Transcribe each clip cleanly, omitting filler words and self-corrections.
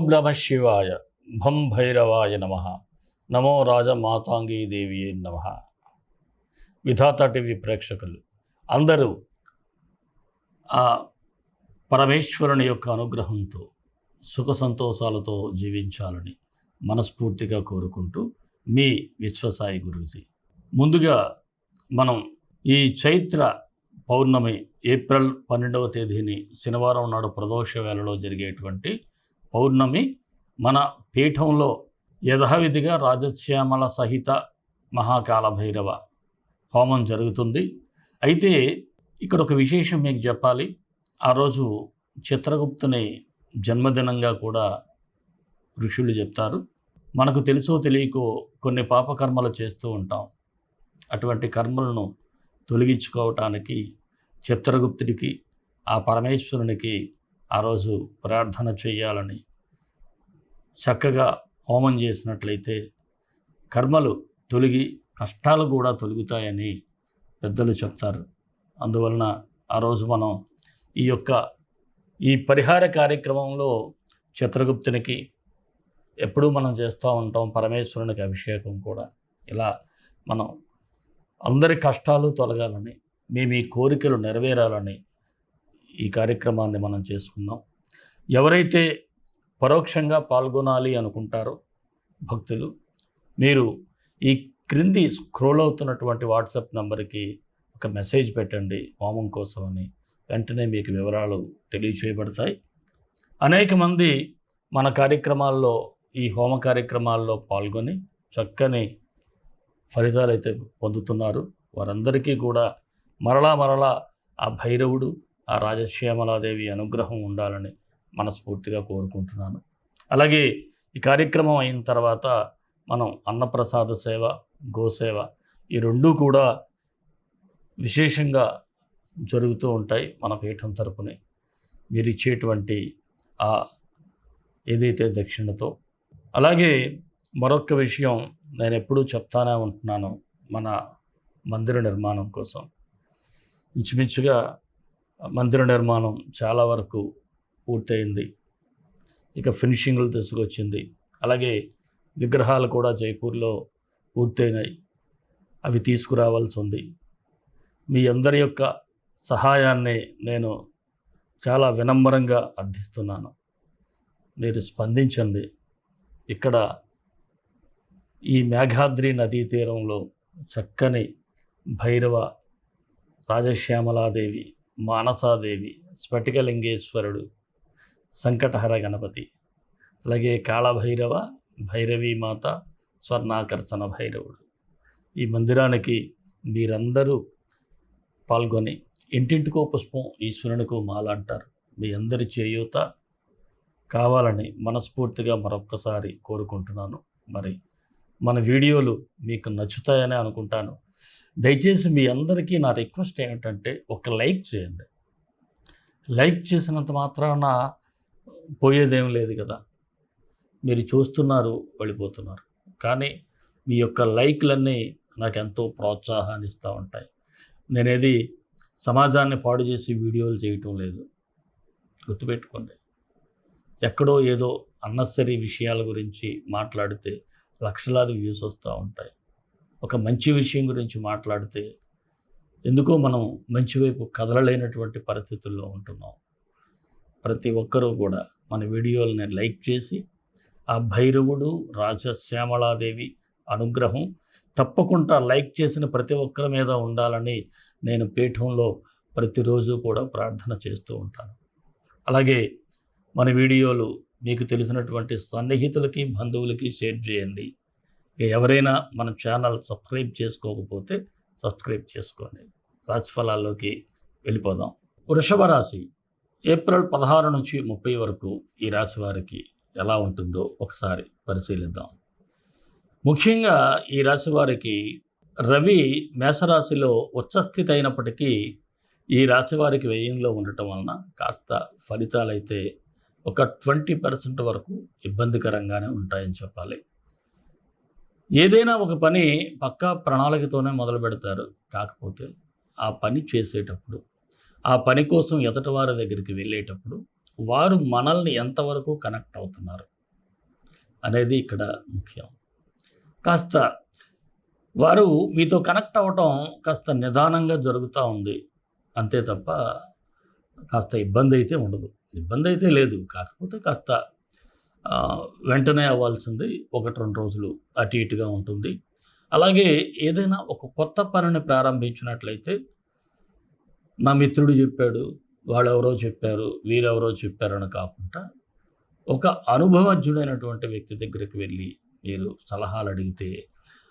ఓం నమ శివాయ. భం భైరవాయ నమ. నమో రాజమాతాంగీ దేవి నమ. విధాత టీవీ ప్రేక్షకులు అందరూ ఆ పరమేశ్వరుని యొక్క అనుగ్రహంతో సుఖ సంతోషాలతో జీవించాలని మనస్ఫూర్తిగా కోరుకుంటూ మీ విశ్వసాయి గురూజీ. ముందుగా మనం ఈ చైత్ర పౌర్ణమి ఏప్రిల్ 12వ తేదీని శనివారం నాడు ప్రదోష వేళలో జరిగేటువంటి పౌర్ణమి మన పీఠంలో యథావిధిగా రాజశ్యామల సహిత మహాకాల భైరవ హోమం జరుగుతుంది. అయితే ఇక్కడ ఒక విశేషం మీకు చెప్పాలి. ఆ రోజు చిత్రగుప్తుని జన్మదినంగా కూడా ఋషులు చెప్తారు. మనకు తెలుసో తెలియకో కొన్ని పాపకర్మలు చేస్తూ ఉంటాం. అటువంటి కర్మలను తొలగించుకోవటానికి చిత్రగుప్తుడికి ఆ పరమేశ్వరునికి ఆ రోజు ప్రార్థన చేయాలని చక్కగా హోమం చేసినట్లయితే కర్మలు తొలగి కష్టాలు కూడా తొలగుతాయని పెద్దలు చెప్తారు. అందువలన ఆ రోజు మనం ఈ పరిహార కార్యక్రమంలో చిత్రగుప్తునికి ఎప్పుడూ మనం చేస్తూ ఉంటాం. పరమేశ్వరునికి అభిషేకం కూడా ఇలా మనం అందరి కష్టాలు తొలగాలని మీ కోరికలు నెరవేరాలని ఈ కార్యక్రమాన్ని మనం చేసుకుందాం. ఎవరైతే పరోక్షంగా పాల్గొనాలి అనుకుంటారో భక్తులు, మీరు ఈ క్రింది స్క్రోల్ అవుతున్నటువంటి వాట్సాప్ నంబర్కి ఒక మెసేజ్ పెట్టండి హోమం కోసమని. వెంటనే మీకు వివరాలు తెలియచేయబడతాయి. అనేక మంది మన కార్యక్రమాల్లో ఈ హోమ కార్యక్రమాల్లో పాల్గొని చక్కని ఫలితాలు అయితే పొందుతున్నారు. వారందరికీ కూడా మరలా ఆ భైరవుడు, ఆ రాజశ్యామలాదేవి అనుగ్రహం ఉండాలని మనస్ఫూర్తిగా కోరుకుంటున్నాను. అలాగే ఈ కార్యక్రమం అయిన తర్వాత మనం అన్నప్రసాద సేవ, గోసేవ ఈ రెండూ కూడా విశేషంగా జరుగుతూ ఉంటాయి మన పీఠం తరపునే. మీరు ఇచ్చేటువంటి ఆ ఏదైతే దక్షిణతో. అలాగే మరొక విషయం నేను ఎప్పుడూ చెప్తానే ఉంటున్నాను, మన మందిర నిర్మాణం కోసం. ఇంచుమించుగా మందిర నిర్మాణం చాలా వరకు పూర్తయింది. ఇక ఫినిషింగ్లు తీసుకొచ్చింది. అలాగే విగ్రహాలు కూడా జైపూర్లో పూర్తయినాయి. అవి తీసుకురావాల్సి ఉంది. మీ అందరి యొక్క సహాయాన్ని నేను చాలా వినమ్రంగా అర్థిస్తున్నాను. మీరు స్పందించండి. ఇక్కడ ఈ మేఘాద్రి నదీ తీరంలో చక్కని భైరవ, రాజశ్యామలాదేవి, మానసాదేవి, స్ఫటికలింగేశ్వరుడు, సంకటహర గణపతి, అలాగే కాళభైరవ, భైరవీమాత, స్వర్ణాకర్షణ భైరవుడు. ఈ మందిరానికి మీరందరూ పాల్గొని ఇంటింటికో పుష్పం ఈశ్వరునికో మాల అంటారు. మీ అందరి చేయూత కావాలని మనస్ఫూర్తిగా మరొక్కసారి కోరుకుంటున్నాను. మరి మన వీడియోలు మీకు నచ్చుతాయని అనుకుంటాను. దయచేసి మీ అందరికీ నా రిక్వెస్ట్ ఏమిటంటే ఒక లైక్ చేయండి. లైక్ చేసినంత మాత్రాన పోయేదేం లేదు కదా. మీరు చూస్తున్నారు, వెళ్ళిపోతున్నారు. కానీ మీ యొక్క లైక్లన్నీ నాకు ఎంతో ప్రోత్సాహాన్ని ఇస్తూ ఉంటాయి. నేనేది సమాజాన్ని పాడు చేసి వీడియోలు చేయటం లేదు, గుర్తుపెట్టుకోండి. ఎక్కడో ఏదో అన్నెసరీ విషయాల గురించి మాట్లాడితే లక్షలాది వ్యూస్ వస్తూ ఉంటాయి. ఒక మంచి విషయం గురించి మాట్లాడితే ఎందుకో మనం మంచి వైపు కదలలేనటువంటి పరిస్థితుల్లో ఉంటున్నాం. ప్రతి ఒక్కరూ కూడా మన వీడియోలని లైక్ చేసి ఆ భైరవుడు, రాజశ్యామలాదేవి అనుగ్రహం తప్పకుండా లైక్ చేసిన ప్రతి ఒక్కరి మీద ఉండాలని నేను పీఠంలో ప్రతిరోజు కూడా ప్రార్థన చేస్తూ ఉంటాను. అలాగే మన వీడియోలు మీకు తెలిసినటువంటి సన్నిహితులకి, బంధువులకి షేర్ చేయండి. ఎవరైనా మన ఛానల్ సబ్స్క్రైబ్ చేసుకోకపోతే సబ్స్క్రైబ్ చేసుకోండి. రాశిఫలాల్లోకి వెళ్ళిపోదాం. వృషభ రాశి ఏప్రిల్ 16 నుంచి 30 వరకు ఈ రాశి వారికి ఎలా ఉంటుందో ఒకసారి పరిశీలిద్దాం. ముఖ్యంగా ఈ రాశి వారికి రవి మేషరాశిలో ఉచ్చస్థితి అయినప్పటికీ ఈ రాశి వారికి వ్యయంలో ఉండటం వలన కాస్త ఫలితాలైతే ఒక 20% వరకు ఇబ్బందికరంగానే ఉంటాయని చెప్పాలి. ఏదైనా ఒక పని పక్కా ప్రణాళికతోనే మొదలు పెడతారు. కాకపోతే ఆ పని చేసేటప్పుడు, ఆ పని కోసం ఎదుటి వారి దగ్గరికి వెళ్ళేటప్పుడు వారు మనల్ని ఎంతవరకు కనెక్ట్ అవుతున్నారు, అనేది ఇక్కడ ముఖ్యం. కాస్త వారు మీతో కనెక్ట్ అవ్వటం కాస్త నిదానంగా జరుగుతూ ఉంది, అంతే తప్ప కాస్త ఇబ్బంది అయితే ఉండదు. ఇబ్బంది అయితే లేదు, కాకపోతే కాస్త వెంటనే అవ్వాల్సింది 1-2 రోజులు అటు ఇటుగా ఉంటుంది. అలాగే ఏదైనా ఒక కొత్త పనిని ప్రారంభించినట్లయితే నా మిత్రుడు చెప్పాడు, వాళ్ళెవరో చెప్పారు, వీరెవరో చెప్పారని కాకుండా ఒక అనుభవజ్ఞుడైనటువంటి వ్యక్తి దగ్గరికి వెళ్ళి మీరు సలహాలు అడిగితే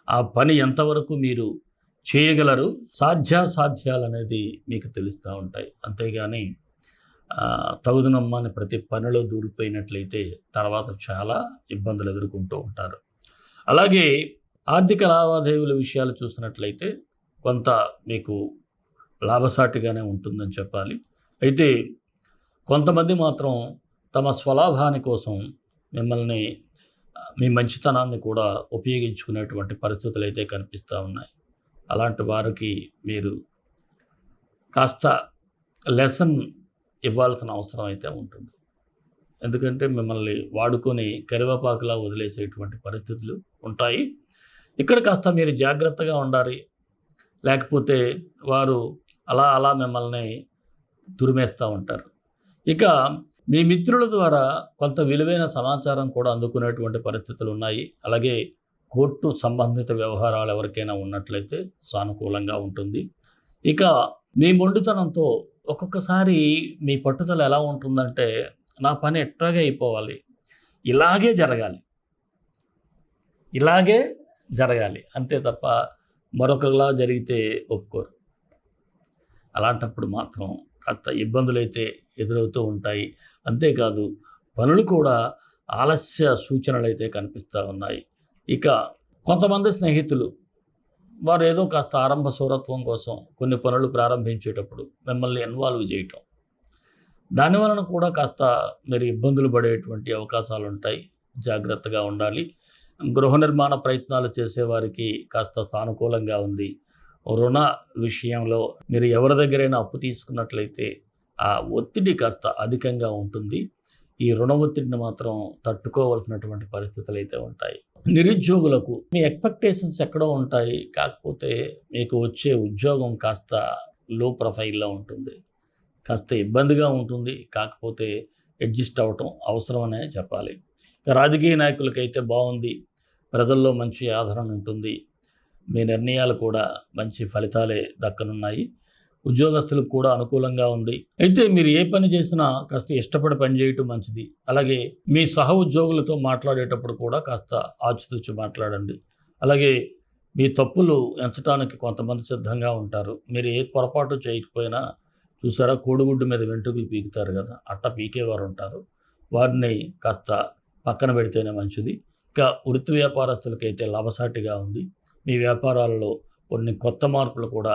ఆ పని ఎంతవరకు మీరు చేయగలరు, సాధ్యాసాధ్యాలనేది మీకు తెలుస్తూ ఉంటాయి. అంతేగాని తగుదనమ్మ అని ప్రతి పనిలో దూరిపోయినట్లయితే తర్వాత చాలా ఇబ్బందులు ఎదుర్కొంటూ ఉంటారు. అలాగే ఆర్థిక లావాదేవీల విషయాలు చూసినట్లయితే కొంత మీకు లాభసాటిగానే ఉంటుందని చెప్పాలి. అయితే కొంతమంది మాత్రం తమ స్వలాభాని కోసం మిమ్మల్ని మీ మంచితనాన్ని కూడా ఉపయోగించుకునేటువంటి పరిస్థితులు అయితే కనిపిస్తూ ఉన్నాయి. అలాంటి వారికి మీరు కాస్త లెసన్ ఇవ్వాల్సిన అవసరం అయితే ఉంటుంది. ఎందుకంటే మిమ్మల్ని వాడుకొని కరివేపాకులా వదిలేసేటువంటి పరిస్థితులు ఉంటాయి. ఇక్కడ కాస్త మీరు జాగ్రత్తగా ఉండాలి. లేకపోతే వారు అలా అలా మిమ్మల్ని దురిమేస్తూ ఉంటారు. ఇక మీ మిత్రుల ద్వారా కొంత విలువైన సమాచారం కూడా అందుకునేటువంటి పరిస్థితులు ఉన్నాయి. అలాగే కోర్టు సంబంధిత వ్యవహారాలు ఎవరికైనా ఉన్నట్లయితే సానుకూలంగా ఉంటుంది. ఇక మీ మొండితనంతో ఒక్కొక్కసారి మీ పట్టుదల ఎలా ఉంటుందంటే, నా పని ఎట్లాగే అయిపోవాలి, ఇలాగే జరగాలి, ఇలాగే జరగాలి అంతే తప్ప మరొకలా జరిగితే ఒప్పుకోరు. అలాంటప్పుడు మాత్రం కాస్త ఇబ్బందులైతే ఎదురవుతూ ఉంటాయి. అంతేకాదు పనులు కూడా ఆలస్య సూచనలు అయితే కనిపిస్తూ ఉన్నాయి. ఇక కొంతమంది స్నేహితులు వారు ఏదో కాస్త ఆరంభ సౌరత్వం కోసం కొన్ని పనులు ప్రారంభించేటప్పుడు మిమ్మల్ని ఇన్వాల్వ్ చేయటం, దానివలన కూడా కాస్త మీరు ఇబ్బందులు పడేటువంటి అవకాశాలు ఉంటాయి. జాగ్రత్తగా ఉండాలి. గృహ నిర్మాణ ప్రయత్నాలు చేసేవారికి కాస్త సానుకూలంగా ఉంది. రుణ విషయంలో మీరు ఎవరి దగ్గరైనా అప్పు తీసుకున్నట్లయితే ఆ ఒత్తిడి కాస్త అధికంగా ఉంటుంది. ఈ రుణ ఒత్తిడిని మాత్రం తట్టుకోవాల్సినటువంటి పరిస్థితులు అయితే ఉంటాయి. నిరుద్యోగులకు మీ ఎక్స్పెక్టేషన్స్ ఎక్కడో ఉంటాయి, కాకపోతే మీకు వచ్చే ఉద్యోగం కాస్త లో ప్రొఫైల్లో ఉంటుంది, కాస్త ఇబ్బందిగా ఉంటుంది. కాకపోతే అడ్జస్ట్ అవ్వటం అవసరమనే చెప్పాలి. రాజకీయ నాయకులకైతే బాగుంది, ప్రజల్లో మంచి ఆదరణ ఉంటుంది, మీ నిర్ణయాలు కూడా మంచి ఫలితాలే దక్కనున్నాయి. ఉద్యోగస్తులకు కూడా అనుకూలంగా ఉంది. అయితే మీరు ఏ పని చేసినా కాస్త ఇష్టపడి పని చేయటం మంచిది. అలాగే మీ సహ ఉద్యోగులతో మాట్లాడేటప్పుడు కూడా కాస్త ఆచితూచి మాట్లాడండి. అలాగే మీ తప్పులు ఎంచడానికి కొంతమంది సిద్ధంగా ఉంటారు. మీరు ఏ పొరపాటు చేయకపోయినా చూసారా, కోడిగుడ్డు మీద వెంట్రుకలు పీకుతారు కదా, అట్ట పీకేవారు ఉంటారు. వారిని కాస్త పక్కన పెడితేనే మంచిది. ఇక వృత్తి వ్యాపారస్తులకైతే లాభసాటిగా ఉంది. మీ వ్యాపారాలలో కొన్ని కొత్త మార్పులు కూడా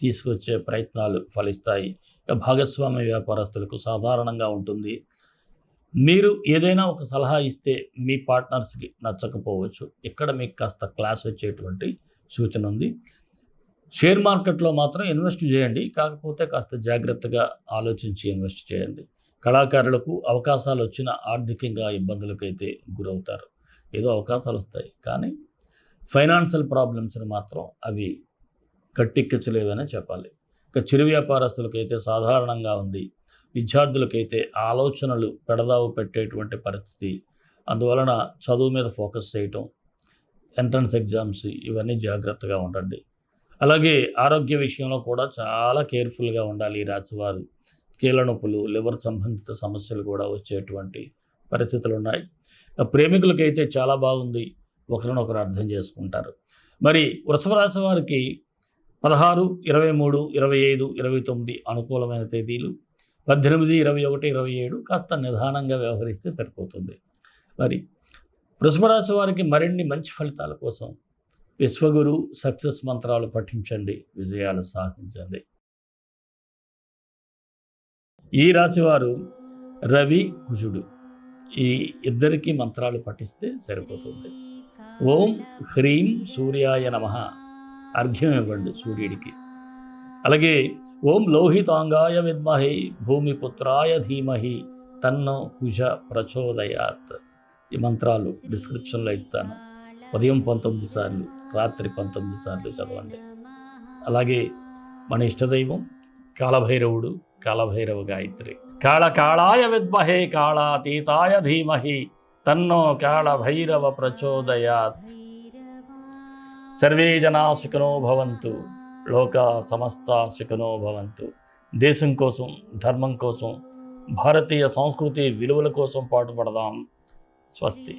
తీసుకొచ్చే ప్రయత్నాలు ఫలిస్తాయి. భాగస్వామ్య వ్యాపారస్తులకు సాధారణంగా ఉంటుంది. మీరు ఏదైనా ఒక సలహా ఇస్తే మీ పార్ట్నర్స్కి నచ్చకపోవచ్చు. ఇక్కడ మీకు కాస్త క్లాస్ వచ్చేటువంటి సూచన ఉంది. షేర్ మార్కెట్లో మాత్రం ఇన్వెస్ట్ చేయండి, కాకపోతే కాస్త జాగ్రత్తగా ఆలోచించి ఇన్వెస్ట్ చేయండి. కళాకారులకు అవకాశాలు వచ్చిన ఆర్థికంగా ఇబ్బందులకైతే గురవుతారు. ఏదో అవకాశాలు వస్తాయి, కానీ ఫైనాన్షియల్ ప్రాబ్లమ్స్ని మాత్రం అవి గట్టెక్కించలేవనే చెప్పాలి. ఇక చిరు వ్యాపారస్తులకైతే సాధారణంగా ఉంది. విద్యార్థులకైతే ఆలోచనలు పెడదావు పెట్టేటువంటి పరిస్థితి. అందువలన చదువు మీద ఫోకస్ చేయటం, ఎంట్రన్స్ ఎగ్జామ్స్ ఇవన్నీ జాగ్రత్తగా ఉండండి. అలాగే ఆరోగ్య విషయంలో కూడా చాలా కేర్ఫుల్గా ఉండాలి. ఈ రాశివారు కీళ్ళ నొప్పులు, లివర్ సంబంధిత సమస్యలు కూడా వచ్చేటువంటి పరిస్థితులు ఉన్నాయి. ప్రేమికులకైతే చాలా బాగుంది, ఒకరినొకరు అర్థం చేసుకుంటారు. మరి వృషభ రాశి వారికి 16, 23, 25, 29 అనుకూలమైన తేదీలు. 18, 21, 27 కాస్త నిదానంగా వ్యవహరిస్తే సరిపోతుంది. మరి వృషభ రాశి వారికి మరిన్ని మంచి ఫలితాల కోసం విశ్వగురు సక్సెస్ మంత్రాలు పఠించండి, విజయాలు సాధించండి. ఈ రాశివారు రవి, కుజుడు ఈ ఇద్దరికి మంత్రాలు పఠిస్తే సరిపోతుంది. ఓం హ్రీం సూర్యాయ నమః అర్ఘ్యం ఇవ్వండి సూర్యుడికి. అలాగే ఓం లోహితాంగాయ విద్మహే భూమిపుత్రాయ ధీమహి తన్నో కుజ ప్రచోదయాత్ ఈ మంత్రాలు డిస్క్రిప్షన్లో ఇస్తాను. ఉదయం 19 సార్లు, రాత్రి 19 సార్లు చదవండి. అలాగే మన ఇష్టదైవం కాళభైరవుడు, కాళభైరవ గాయత్రి. కాళకాళాయ విద్మహే కాళాతీతాయ ధీమహి తన్నో కాళభైరవ ప్రచోదయాత్. సర్వే జనా సుఖినో భవంతు, లోకా సమస్త సుఖినో భవంతు. దేశం కోసం, ధర్మం కోసం, భారతీయ సంస్కృతి విలువల కోసం పాటుపడదాం. స్వస్తి.